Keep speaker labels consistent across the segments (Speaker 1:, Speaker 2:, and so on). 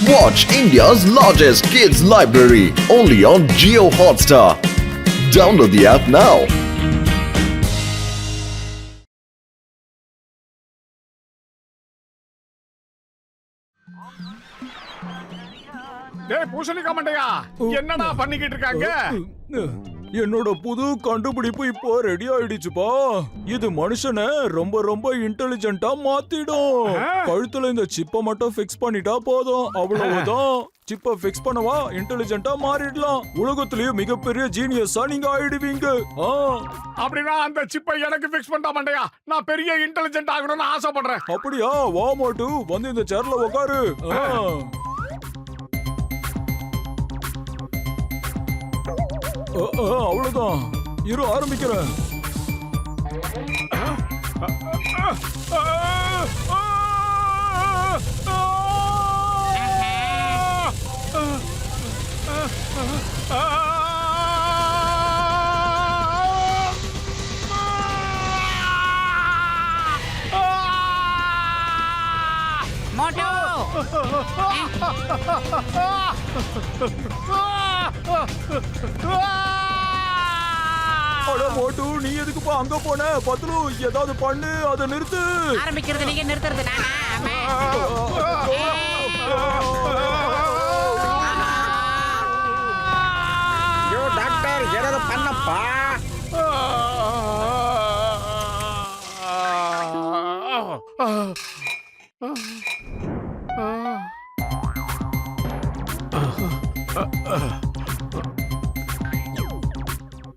Speaker 1: Watch India's largest kids library only on Jio Hotstar. Download the app now.
Speaker 2: டேய் பூசணிக்கா மண்டையா, என்னடா பண்ணிக்கிட்டு இருக்காங்க?
Speaker 3: என்னோட புது கண்டுபிடிப்பு இப்போ ரெடி ஆயிடுச்சுப்பா. இது மனுஷனை ரொம்ப ரொம்ப இன்டெலிஜென்ட்டா மாத்திடும். கழுத்துல இந்த சிப்பை மட்டும் ஃபிக்ஸ் பண்ணிட்டா போதும், அவ்வளவுதான். சிப்பை ஃபிக்ஸ் பண்ணவா இன்டெலிஜென்ட்டா மாறிடலாம். உலகத்திலேயே மிகப்பெரிய ஜீனியஸா நீங்க ஆயிடுவீங்க.
Speaker 2: அப்படின்னா அந்த சிப்பை எனக்கு ஃபிக்ஸ் பண்ணா மண்டையா, நான் பெரிய இன்டெலிஜென்ட் ஆகணும்னு ஆசைப்படுறேன்.
Speaker 3: அப்படியா? வா மாட்டு, வந்து இந்த சேர்ல உட்காரு. அவ்வளவுதான், இரு ஆரம்பிக்கிறேன்.
Speaker 4: மோட்டோ
Speaker 3: மோட்டு, நீ எதுக்குப்பா அங்க போன? பத்லு, ஏதாவது பண்ணு, அதை நிறுத்து.
Speaker 4: ஆரம்பிக்கிறது நீங்க, நிறுத்துறது நானா?
Speaker 5: டாக்டர், ஏதாவது பண்ணப்பா.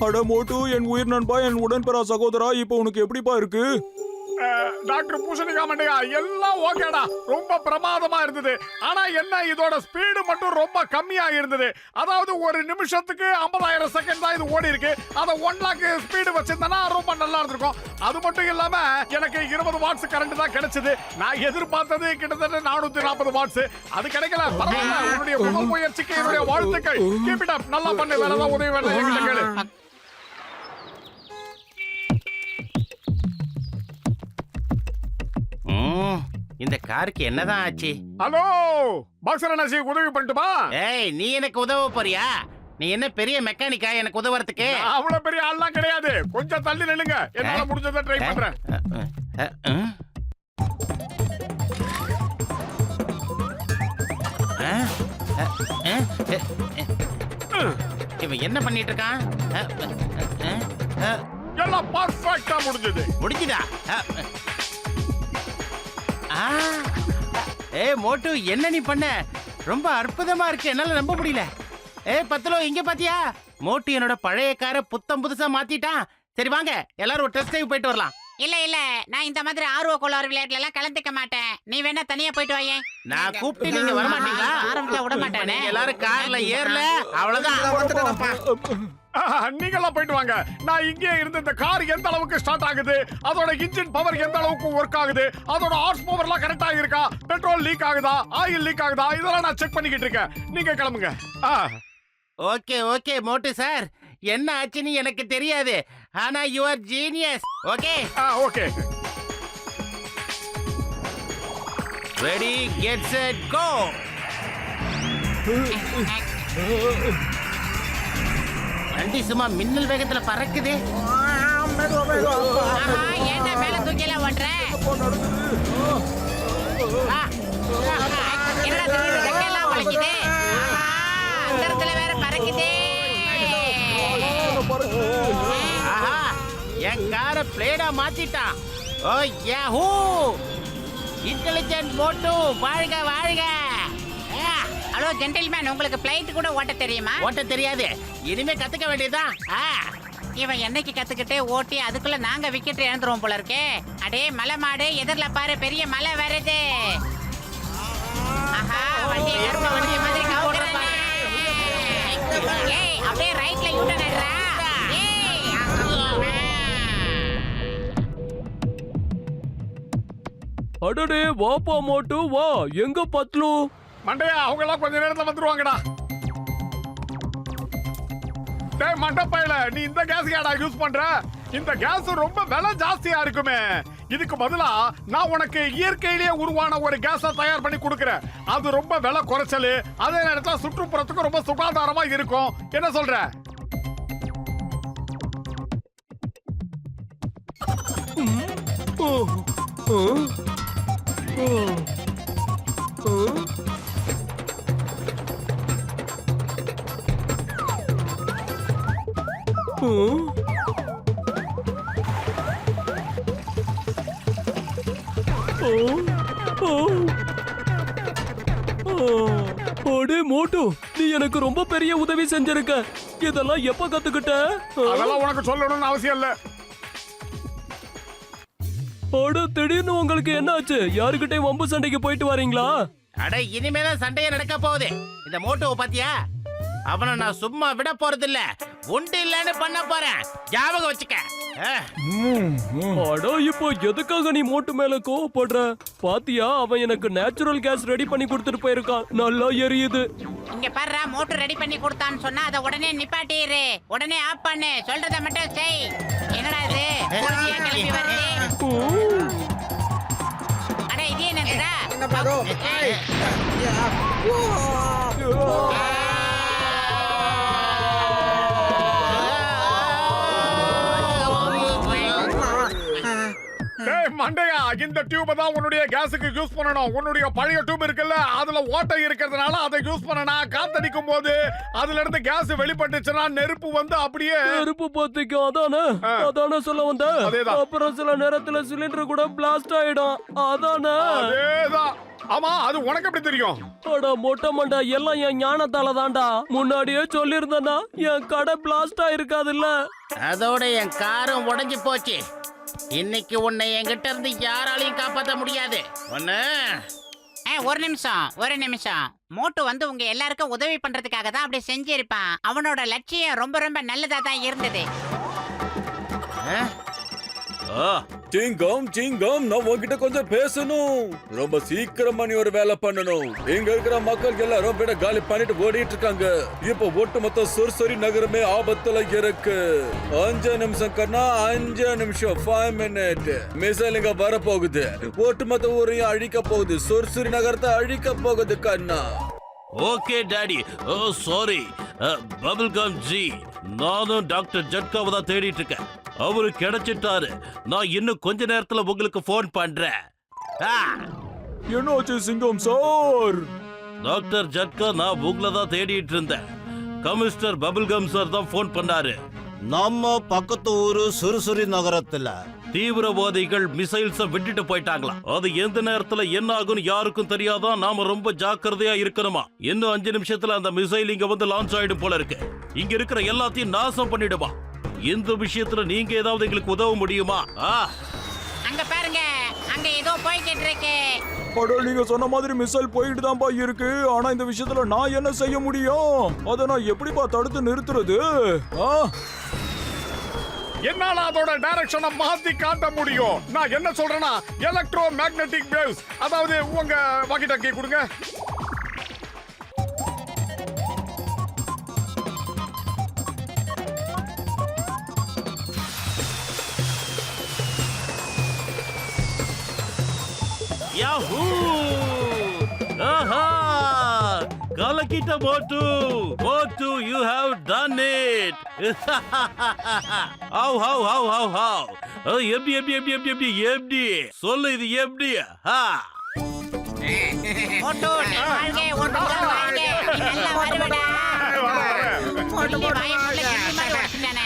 Speaker 3: அட மோட்டு, என் உயிர் நண்பா, என் உடன்பெறா சகோதரா, இப்போ உனக்கு எப்படிப்பா இருக்கு?
Speaker 2: டாக்டர் பூசணிக்கா மண்டையா, எல்லாம் ஓகேடா, ரொம்ப பிரமாதமா இருந்தது. ஆனா என்ன, இதோட ஸ்பீடு மட்டும் ரொம்ப கம்மியா இருந்தது. அதாவது ஒரு நிமிஷத்துக்கு 50,000 செகண்ட் தான் இது ஓடி இருக்கு. அதை 1 லாக் ஸ்பீடு வச்சிருந்தா ரொம்ப நல்லா இருந்திருக்கும். அது மட்டும் இல்லாம எனக்கு 20 வாட்ஸ் கரண்ட் தான் கிடைச்சது. நான் எதிர்பார்த்தது கிட்டத்தட்ட 440 வாட்ஸ். அது கிடைக்கல. பரவாயில்ல, உன்னுடைய முயற்சிக்கு என்னுடைய வாழ்த்துக்கள். கீப் இட் அப், நல்லா பண்ணு. வேற ஏதாவது உதவி வேணும் என்கிட்ட கேளு.
Speaker 5: இந்த காருக்கு என்னதான் ஆச்சு?
Speaker 2: ஹலோ பாக்ஸர் அண்ணாச்சி, உதவி பண்ணட்டுமா?
Speaker 5: ஏய், நீ எனக்கு உதவ போறியா? நீ என்ன பெரிய மெக்கானிக்கா எனக்கு உதவுறதுக்கு?
Speaker 2: அவ்வளவு பெரிய ஆள்லாம் கிடையாது. கொஞ்சம் தள்ளி நில்லுங்க, என்னால முடிஞ்சதை ட்ரை பண்றேன்.
Speaker 5: இவன் என்ன பண்ணிட்டு இருக்கான்?
Speaker 2: எல்லாம் பர்ஃபெக்ட்டா முடிஞ்சது.
Speaker 5: முடிஞ்சுதா? ஏ மோட்டு, என்ன நீ பண்ண? ரொம்ப அற்புதமா இருக்கு, என்னால நம்ப முடியல. ஏ பத்லோ, இங்க பாத்தியா? மோட்டு என்னோட பழைய காரை புத்தம் புதுசா மாத்திட்டான். சரி வாங்க, எல்லாரும் ஒரு டெஸ்ட் ட்ரைவ் போயிட்டு வரலாம்.
Speaker 4: இல்ல, நான் இந்த மாதிரி ஆர்வ கோளாறு விளையாட்டுல எல்லாம் கலந்துக்க மாட்டேன். நீ வேணா தனியா போயிட்டு வாயே.
Speaker 5: நான் கூப்பிட்டு நீங்க வர மாட்டீங்களா?
Speaker 4: ஆரம்பிச்சா விட மாட்டானே.
Speaker 5: எல்லாரும் கார்ல ஏறல, அவ்வளவுதான்.
Speaker 2: நீங்களாம் போயிட்டு வாங்க. நான் இங்கே இருந்து இந்த கார் எந்த அளவுக்கு ஸ்டார்ட் ஆகுது, அதோட இன்ஜின் பவர் எந்த அளவுக்கு ஒர்க் ஆகுது, அதோட ஹார்ஸ் பவர் எல்லாம் கரெக்டா இருக்கா, பெட்ரோல் லீக் ஆகுதா, ஆயில் லீக் ஆகுதா, இதெல்லாம் நான் செக் பண்ணிக்கிட்டு இருக்கேன். நீங்க கிளம்புங்க.
Speaker 5: ஓகே ஓகே மோட்டு சார், என்ன ஆச்சுன்னு எனக்கு தெரியாது. ஆனா you are genius. Okay
Speaker 2: okay.
Speaker 5: Ready, get set, go. வண்டி சும்மா மின்னல் வேகத்துல பறக்குது.
Speaker 4: என்ன மேல தூக்கி எல்லாம் ஓட்டுற? என்னடா திடீர்னு ரெக்கையெல்லாம் முளைக்குது? அந்த இடத்துல வேற பறக்குது.
Speaker 5: ஆஹா, என் காரை பிளேடா மாத்திட்டான். ஓ யாஹூ, இன்டெலிஜென்ட் மோட்டு, வாழ்க வாழ்க.
Speaker 4: ஹலோ ஜென்டில்மேன், உங்களுக்கு பிளைட் கூட ஓட்ட தெரியுமா?
Speaker 5: ஓட்ட தெரியாது, இனிமே கத்துக்க வேண்டியதுதான்.
Speaker 4: இவன் என்னைக்கு கத்துக்கிட்டே ஓட்டி அதுக்குள்ள நாங்க விக்கெட் இழந்துருவோம் போல இருக்கே. அடே மலை மாடு, எதிரில பாரு, பெரிய மலை வருது. ஆஹா, வண்டி கரும வண்டி மாதிரி கவுக்குறானே. ஏய், அப்படியே ரைட்ல யூட்டர்ன் எடுறா.
Speaker 3: அடடே, வாப்பா மோட்டு வா. எங்க பத்லு?
Speaker 2: மண்டையா, அவங்க எல்லாம் கொஞ்ச நேரத்துல வந்துருவாங்கடா. டேய் மண்டப்பையில, நீ இந்த கேஸ் ஏடா யூஸ் பண்ற? இந்த கேஸ் ரொம்ப விலை ஜாஸ்தியா இருக்குமே. இதுக்கு பதிலா நான் உனக்கு இயற்கையிலேயே உருவான ஒரு கேஸ தயார் பண்ணி கொடுக்கறேன். அது ரொம்ப விலை குறைச்சலு, அதே நேரத்துல சுற்றுப்புறத்துக்கு ரொம்ப சுகாதாரமா இருக்கும். என்ன சொல்ற?
Speaker 6: அடே மோட்டு, நீ எனக்கு ரொம்ப பெரிய உதவி செஞ்சிருக்க. இதெல்லாம் எப்ப கத்துக்கிட்ட?
Speaker 2: அதெல்லாம் உனக்கு சொல்லணும்னு அவசியம் இல்ல.
Speaker 6: அட, திடீர்னு உங்களுக்கு என்னாச்சு? யாருக்கிட்டயும் வம்பு சண்டைக்கு போயிட்டு வரீங்களா?
Speaker 5: அட, இனிமேதான் சண்டையே நடக்க போகுது. இந்த மோட்டோவை பாத்தியா? அவனை நான் சும்மா விட போறது இல்ல, உண்டு இல்லன்னு பண்ண போறேன். ஞாபகம் வச்சுக்க.
Speaker 6: அட, இப்போ எதுக்காக நீ மோட்டு மேல கோவப்படுற? பாத்தியா, அவன் எனக்கு நேச்சுரல் கேஸ் ரெடி பண்ணி கொடுத்துட்டு போயிருக்கான். நல்லா எரியுது.
Speaker 4: இங்க பாரு, மோட்டர் ரெடி பண்ணி கொடுத்தான்னு சொன்னா அதை உடனே நிப்பாட்டிரு. உடனே ஆஃப் பண்ணு. சொல்றத மட்டும் செய். என்னடா இது புழுதியா கிளம்பி வருது? அட, இது என்னடா?
Speaker 2: டேய் மண்டையா, இந்த டியூபை தான் உன்னுடைய கேஸுக்கு யூஸ் பண்ணணும். உன்னுடைய பழைய டியூப் இருக்குல்ல, அதுல ஓட்டை இருக்கிறதுனால அதை யூஸ் பண்ணனா காத்தடிக்கும் போது அதுல இருந்து கேஸ் வெளிப்பட்டுச்சுன்னா நெருப்பு வந்து அப்படியே
Speaker 6: நெருப்பு பத்திக்கும். அதானே சொல்ல வந்த.
Speaker 2: அதேதான்.
Speaker 6: அப்புறம் சில நேரத்துல சிலிண்டர் கூட பிளாஸ்ட் ஆயிடும். அதானே.
Speaker 2: அதேதான். ஆமா, அது உனக்கு எப்படி தெரியும்?
Speaker 6: அட மொட்டை மண்டை, எல்லாம் என் ஞானத்தால தான்டா. முன்னாடியே சொல்லியிருந்தேன்னா என் கடை பிளாஸ்ட் ஆயிருக்காதுல்ல.
Speaker 5: அதோட என் காரம் உடைஞ்சு போச்சு. இன்னைக்கு உன்னை என்கிட்ட இருந்து யாராலையும் காப்பாற்ற முடியாது. ஒண்ணு
Speaker 4: ஒரு நிமிஷம். மோட்டு வந்து உங்க எல்லாருக்கும் உதவி பண்றதுக்காக தான் அப்படி செஞ்சிருப்பான். அவனோட லட்சியம் ரொம்ப ரொம்ப நல்லதா தான் இருந்தது.
Speaker 3: சிங்கம், நான் உன்கிட்ட கொஞ்சம் பேசணும். ரொம்ப சீக்கிரமா நீ ஒரு வேலை பண்ணணும். இங்க இருக்கிற மக்கள் எல்லாரும் வீட காலி பண்ணிட்டு ஓடிட்டு இருக்காங்க. இப்ப ஒட்டுமொத்த சொர்சொரி நகரமே ஆபத்துல இருக்கு. 5 நிமிஷம் கண்ணா, 5 நிமிஷம், 5 மினிட். மிசைல் இங்க வர போகுது. ஒட்டுமொத்த ஊரையும் அழிக்க போகுது. சொர்சொரி நகரத்தை அழிக்க போகுது கண்ணா.
Speaker 7: Okay daddy. Oh sorry bubble gum ji. நானும் டாக்டர் ஜட்காவை தான் தேடிட்டு இருக்கேன். அவரு கிடைச்சிட்டாரு. நான் இன்னும் கொஞ்ச நேரத்துல உங்களுக்கு போன் பண்றேன்.
Speaker 3: என்னாச்சு சிங்கம் சார்?
Speaker 7: டாக்டர் ஜட்கா, நான் உங்களை தான் தேடிட்டு இருந்தேன். கமிஷனர் பபிள்கம் சார் தான் போன் பண்ணாரு.
Speaker 8: நம்ம பக்கத்து ஊரு சுறுசுறு நகரத்துல
Speaker 7: தீவிரவாதிகள் மிசைல்ஸ விட்டுட்டு போயிட்டாங்களா? அது எந்த நேரத்துல என்ன ஆகும்னு யாருக்கும் தெரியாதான். நாம ரொம்ப ஜாக்கிரதையா இருக்கணுமா? இன்னும் 5 நிமிஷத்துல அந்த மிசைல் இங்க வந்து லான்ச் ஆயிடும் போல இருக்கு. இங்க இருக்கிற எல்லாத்தையும் நாசம் பண்ணிடுமா? இந்த விஷயத்துல நீங்க ஏதாவது எங்களுக்கு உதவ முடியுமா?
Speaker 4: அங்க பாருங்க, அங்க ஏதோ போய்கிட்டு இருக்கு.
Speaker 3: அட, நீங்க சொன்ன மாதிரி மிசைல் போயிட்டு தான்ப்பா இருக்கு. ஆனா இந்த விஷயத்துல நான் என்ன செய்ய முடியும்? அதை நான் எப்படிப்பா தடுத்து நிறுத்துறது?
Speaker 2: என்னால அதோட டைரக்ஷனை மாத்தி காட்ட முடியும். நான் என்ன சொல்றேன்னா, எலக்ட்ரோ மேக்னெட்டிக் வேவ்ஸ், அதாவது உங்க வாக்கி டாக்கி கொடுங்க.
Speaker 7: யாஹூ! ஆஹா! கலக்கிட்ட Motu. Motu, you have done it. How. எப்படி சொல்லு, இது எப்படி?
Speaker 4: மோட்டு, நீ வாழ்க, ஒன்றும் வாழ்க. நீ நல்லா வருவடா. சொல்லி வாய்ப்புள்ள கிளி மாதிரி வச்சிட்டானே.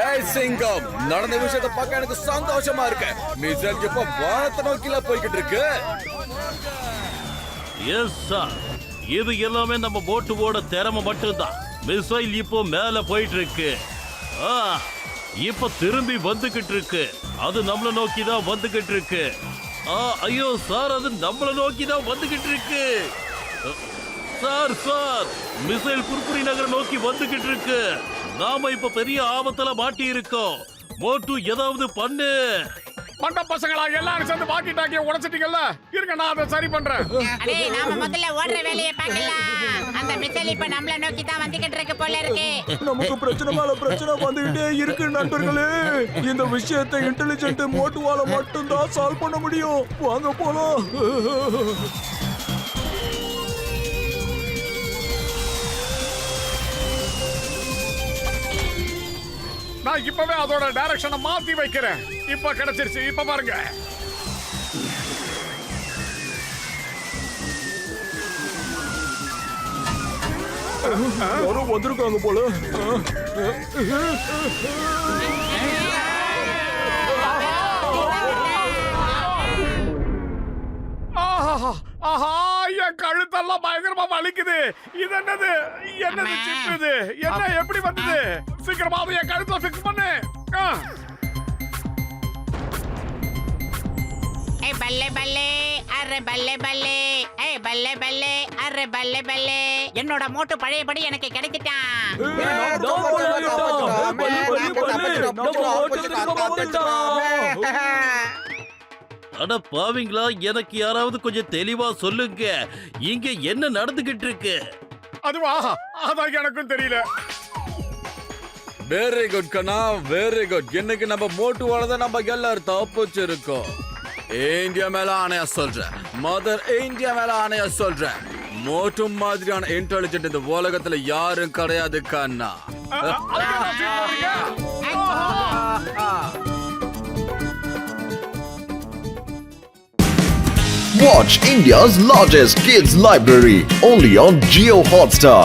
Speaker 3: ஏய் சிங்கம், நடந்த விஷயத்தை பார்க்க எனக்கு சந்தோஷமா இருக்கு. மிசைல் இப்ப வானத்தை நோக்கில போய்கிட்டு இருக்கு.
Speaker 7: எஸ் சார், இது எல்லாமே நம்ம போட்டுவோட திறமை மட்டும்தான். மிசைல் இப்போ மேல போயிட்டு இருக்கு. இப்ப திரும்பி வந்துகிட்டு இருக்கு. அது நம்மள நோக்கி தான் வந்துகிட்டு இருக்கு. ஐயோ சார், அது நம்மள நோக்கி தான் வந்துகிட்டு இருக்கு. சார், மிசைல் புர்புரி நகர் நோக்கி வந்துகிட்டு இருக்கு. நாம இப்ப பெரிய ஆபத்துல மாட்டி இருக்கோம். மோட்டு, ஏதாவது பண்ணு.
Speaker 2: மண்ட பசங்களா எல்லாரும் சேர்ந்து வாக்கி டாக்கிய உடைச்சிட்டீங்கல்ல, இருங்க நான் அதை சரி பண்றேன்.
Speaker 4: அடே நாம முதல்ல ஓடுற வேலையை பார்க்கலாம். அந்த மிசைல் இப்ப நம்மள நோக்கி தான் வந்துகிட்டு இருக்கு போல இருக்கு.
Speaker 3: நமக்கு பிரச்சனை மேல பிரச்சனை வந்துகிட்டே இருக்கு நண்பர்களே. இந்த விஷயத்தை இன்டெலிஜென்ட் மோட்டுவால மட்டும்தான் சால்வ் பண்ண முடியும். வாங்க போலாம்.
Speaker 2: நான் இப்பவே அதோட டைரக்ஷனை மாத்தி வைக்கிறேன். இப்ப கிடைச்சிருச்சு, இப்ப பாருங்க.
Speaker 3: யாரோ வந்திருக்காங்க போல.
Speaker 2: ஆஹா, ஆஹா, என் கழுத்தெல்லாம் பயங்கரமா வலிக்குது. இது என்னது என்னது சிப் இது? என்ன எப்படி வந்தது? சீக்கிரமா அதை என் கழுத்துல ஃபிக்ஸ் பண்ணு.
Speaker 4: ஏய் பல்லே பல்லே அரே பல்லே பல்லே, ஏய் பல்லே பல்லே அரே பல்லே பல்லே. என்னோட மோட்டு பழையபடி எனக்கு கிடைச்சிட்டான்.
Speaker 7: அட பாவிங்களா, எனக்கு யாராவது கொஞ்சம் தெளிவா சொல்லுங்க, இங்க என்ன நடந்துகிட்டு இருக்கு?
Speaker 2: அதுவா, அதான் எனக்கும் தெரியல.
Speaker 9: வெரி குட் கண்ணா, வெரி குட். இன்னைக்கு நம்ம மோட்டுவால தான் நம்ம எல்லாரும் தப்பிச்சிருக்கோம். இந்தியா மேல ஆணையா சொல்றேன், மதர் இந்தியா மேல ஆணையா சொல்றேன். மோட்டு மாதிரியான இன்டெலிஜென்ட் இந்த உலகத்துல யாரும் கிடையாது கண்ணா.
Speaker 2: அதுக்கு என்ன feel பண்றீங்க?
Speaker 1: Watch India's largest kids library only on Geo Hotstar.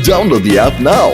Speaker 1: Download the app now.